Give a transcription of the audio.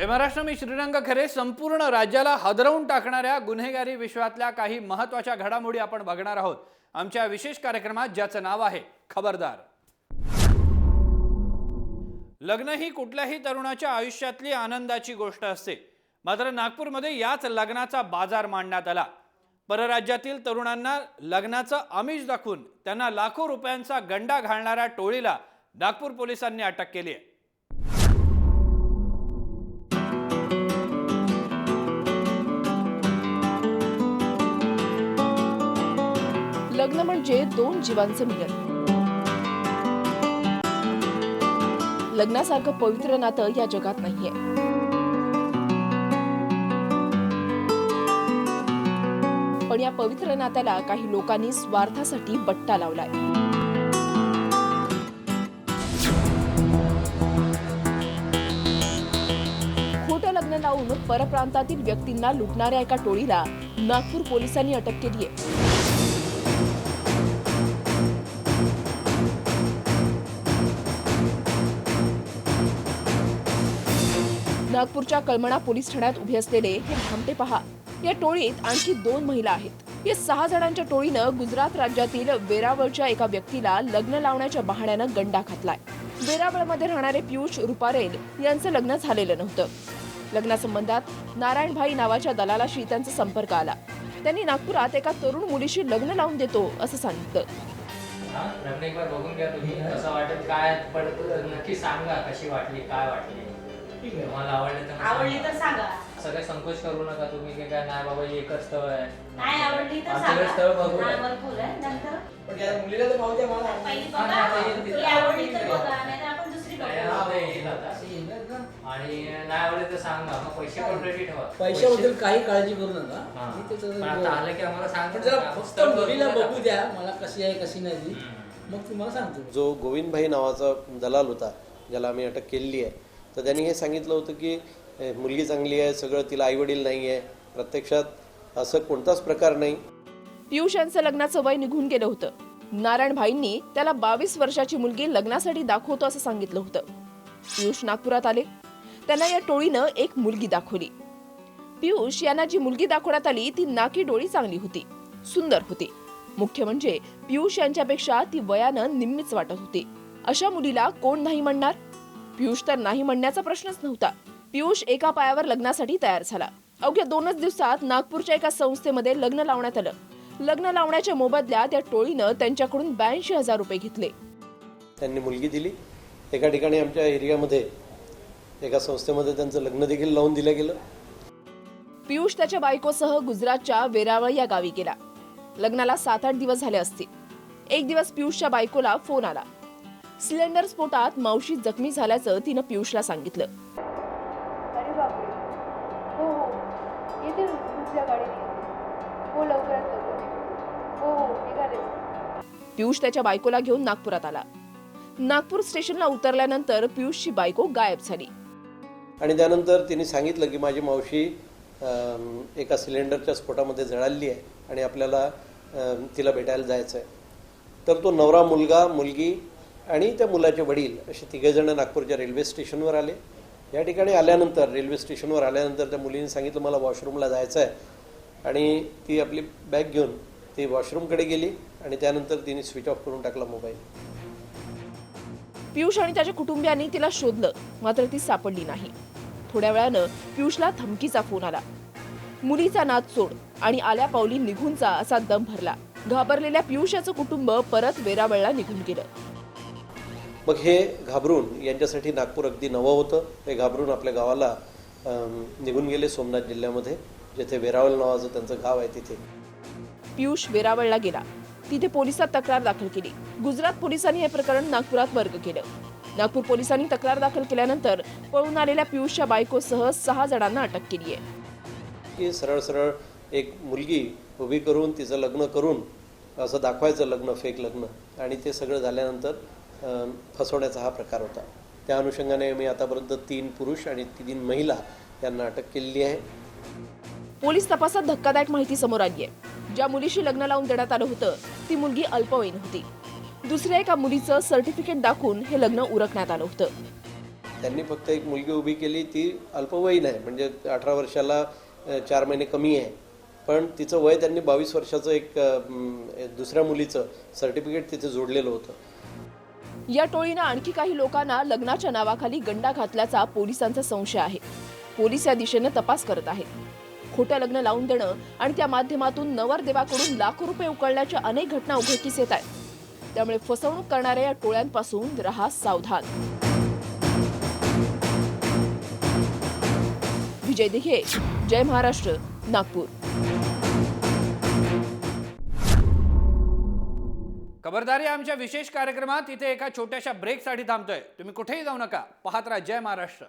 जय महाराष्ट्र. मी श्रीरंग खरे. संपूर्ण राज्याला हादरवून टाकणाऱ्या गुन्हेगारी विश्वातल्या काही महत्त्वाच्या घडामोडी आपण बघणार आहोत आमच्या विशेष कार्यक्रमात, ज्याचं नाव आहे खबरदार. लग्न ही कुठल्याही तरुणाच्या आयुष्यातली आनंदाची गोष्ट असते. मात्र नागपूरमध्ये याच लग्नाचा बाजार मांडण्यात आला. परराज्यातील तरुणांना लग्नाचं आमिष दाखवून त्यांना लाखो रुपयांचा गंडा घालणाऱ्या टोळीला नागपूर पोलिसांनी अटक केली आहे. लग्न म्हणजे दोन जीवांचं मिलन. लग्नासारखं पवित्र नातं या जगात नाहीये. पण या पवित्र नात्याला काही लोकांनी स्वार्थासाठी बट्टा लावलाय. खोटं लग्न लावून परप्रांतातील व्यक्तींना लुटणाऱ्या एका टोळीला नागपूर पोलिसांनी अटक केली आहे. नागपूरच्या कळमणा पोलीस ठाण्यात उभे असलेले हे भामटे पहा. या टोळीत आणखी 2 महिला आहेत. या 6 जणांच्या टोळीनं गुजरात राज्यातील वेरावळच्या एका व्यक्तीला लग्न लावण्याच्या बहाण्यानं गंडा घातलाय. वेरावळमध्ये राहणारे पियुष रुपारेल यांचं लग्न झालेलं नव्हतं. लग्नासंबंधात नारायणभाई नावाच्या दलालाशी त्यांचा संपर्क आला. त्यांनी नागपुरात एका तरुण मुलीशी लग्न लावून देतो असं सांगितलं. लग्न एक बार बघून घ्या तुम्ही, कसं वाटेल काय पडतं नक्की सांगा, कशी वाटली काय वाटली. तुम्हाला आवडली तर सांगा. सगळे संकोच करू नका तुम्ही की काय नाही बाबा एकच स्थळ आहे. नाही आवडली तर आमच्याकडे स्थळ बघू सांगा. भरपूर आहे. नंतर पण या मुलीला तर पाहू द्या मला. पहिली बघा, ती आवडली तर बघा, नाहीतर आपण दुसरी बघू. आणि नाही आवडली तर सांगा, मग पैसे पण रेडी ठेवा. पैशाबद्दल काही काळजी करू नका. मी त्याचं पण आता आलं की आम्हाला सांगा. पण जरा फक्त मुलीला बघू द्या मला, कशी आहे कशी नाही मग तुम्हाला सांगतो. जो गोविंदभाई नावाचा दलाल होता, ज्याला आम्ही अटक केलेली आहे, तर त्यांनी हे सांगितलं होतं की मुलगी चांगली आहे, सगळं, तिला आईवडील नाही आहे. प्रत्यक्षात असं कोणताच प्रकार नाही. पियुष यांचं लग्नाचं वय निघून गेलं होतं. नारायणभाईंनी त्याला 22 वर्षाची मुलगी लग्नासाठी दाखवतो असं सांगितलं होतं. पियुष नागपुरात आले. त्यांना या टोळीनं एक मुलगी दाखवली. पियुष यांना जी मुलगी दाखवण्यात आली ती नाकी डोळी चांगली होती, सुंदर होती. मुख्य म्हणजे पियुष यांच्यापेक्षा ती वयानं निम्मीच वाटत होती. अशा मुलीला कोण नाही म्हणणार? पियुष तर नाही म्हणण्याचा प्रश्नच नव्हता. पियुष एका पायावर लग्नासाठी तयार झाला. अवघ्या 2च दिवसात नागपूरच्या एका संस्थेमध्ये लग्न लावण्यात आलं. लग्न लावण्याच्या मोबदल्यात त्या टोळीनं त्यांच्याकडून 82,000 रुपये घेतले. त्यांनी मुलगी दिली. एका ठिकाणी आमच्या एरियामध्ये एका संस्थेमध्ये त्यांचं लग्न देखील लावून दिलं गेलं. पियुष त्याच्या बायकोसह गुजरातच्या वेरावळ या गावी गेला. लग्नाला 7-8 दिवस झाले असतील. एक दिवस पियुषच्या बायकोला फोन आला. सिलेंडर स्फोटात मावशी जखमी झाल्याचं तिनं पियुषला सांगितलं. अरे बापरे, हो हो येते दुसऱ्या गाडीने. हो लवकरात लवकर. हो हो निघाले. पियुष त्याच्या बायकोला घेऊन नागपुरात आला. नागपूर स्टेशनला उतरल्यानंतर पियुषची बायको गायब झाली. आणि त्यानंतर तिने सांगितलं की माझी मावशी एका सिलेंडरच्या स्फोटामध्ये जळाली आहे आणि आपल्याला तिला भेटायला जायचं आहे. तर तो नवरा, मुलगा, मुलगी आणि त्या मुलाचे वडील असे 3 जण नागपूरच्या रेल्वे स्टेशनवर आले. या ठिकाणी आल्यानंतर, रेल्वे स्टेशनवर आल्यानंतर त्या मुलीने सांगितलं मला वॉशरूमला जायचं आहे. आणि ती आपली बॅग घेऊन ती वॉशरूमकडे गेली आणि त्यानंतर तिने स्विच ऑफ करून टाकला मोबाईल. पियुष आणि त्याच्या कुटुंबियांनी तिला शोधलं, मात्र ती सापडली नाही. थोड्या वेळानं पियुषला धमकीचा फोन आला. मुलीचा नाद सोड आणि आल्या पावली निघून जा असा दम भरला. घाबरलेल्या पियुषाचं कुटुंब परत वेरावळला निघून गेलं. मग हे घाबरून, यांच्यासाठी नागपूर अगदी नवं होतं, हे घाबरून आपल्या गावाला निघून गेले, सोमनाथ जिल्ह्यामध्ये, जिथे वेरावळ नावाचं त्यांचं गाव आहे तिथे. पियुष वेरावळला गेला. तिथे पोलिसात तक्रार दाखल केली. गुजरात पोलिसांनी हे प्रकरण नागपुरात वर्ग केलं. नागपूर पोलिसांनी तक्रार दाखल केल्यानंतर पळून आलेल्या पियुषच्या बायकोसह 6 जणांना अटक केली आहे. की सरळ सरळ एक मुलगी उभी करून तिचं लग्न करून असं दाखवायचं, लग्न, फेक लग्न, आणि ते सगळं झाल्यानंतर फसवण्याचा हा प्रकार होता. त्या अनुषंगाने मी आतापर्यंत 3 पुरुष आणि 3 महिला यांना अटक केलेली आहे. पोलीस तपासात धक्कादायक माहिती समोर आली आहे. ज्या मुलीशी लग्न लावून देण्यात आलं होतं ती मुलगी अल्पवयीन होती. दुसऱ्या एका मुलीचं सर्टिफिकेट दाखवून हे लग्न उरकण्यात आलं होतं. त्यांनी फक्त एक मुलगी उभी केली, ती अल्पवयीन आहे, म्हणजे 18 वर्षाला 4 महिने कमी आहे, पण तिचं वय त्यांनी 22 वर्षाचं एक दुसऱ्या मुलीचं सर्टिफिकेट तिथे जोडलेलं होतं. या टोळीनं आणखी काही लोकांना लग्नाच्या नावाखाली गंडा घातल्याचा पोलिसांचा संशय आहे. पोलीस या दिशेनं तपास करत आहेत. खोटं लग्न लावून देणं आणि त्या माध्यमातून नवरदेवाकडून लाखो रुपये उकळल्याच्या अनेक घटना उघडकीस येत आहेत. त्यामुळे फसवणूक करणाऱ्या या टोळ्यांपासून रहा सावधान. विजय दिघे, जय महाराष्ट्र, नागपूर. खबरदारी आमच्या विशेष कार्यक्रमात इथे एका छोट्याशा ब्रेकसाठी थांबतोय. तुम्ही कुठेही जाऊ नका. पाहत राहा जय महाराष्ट्र.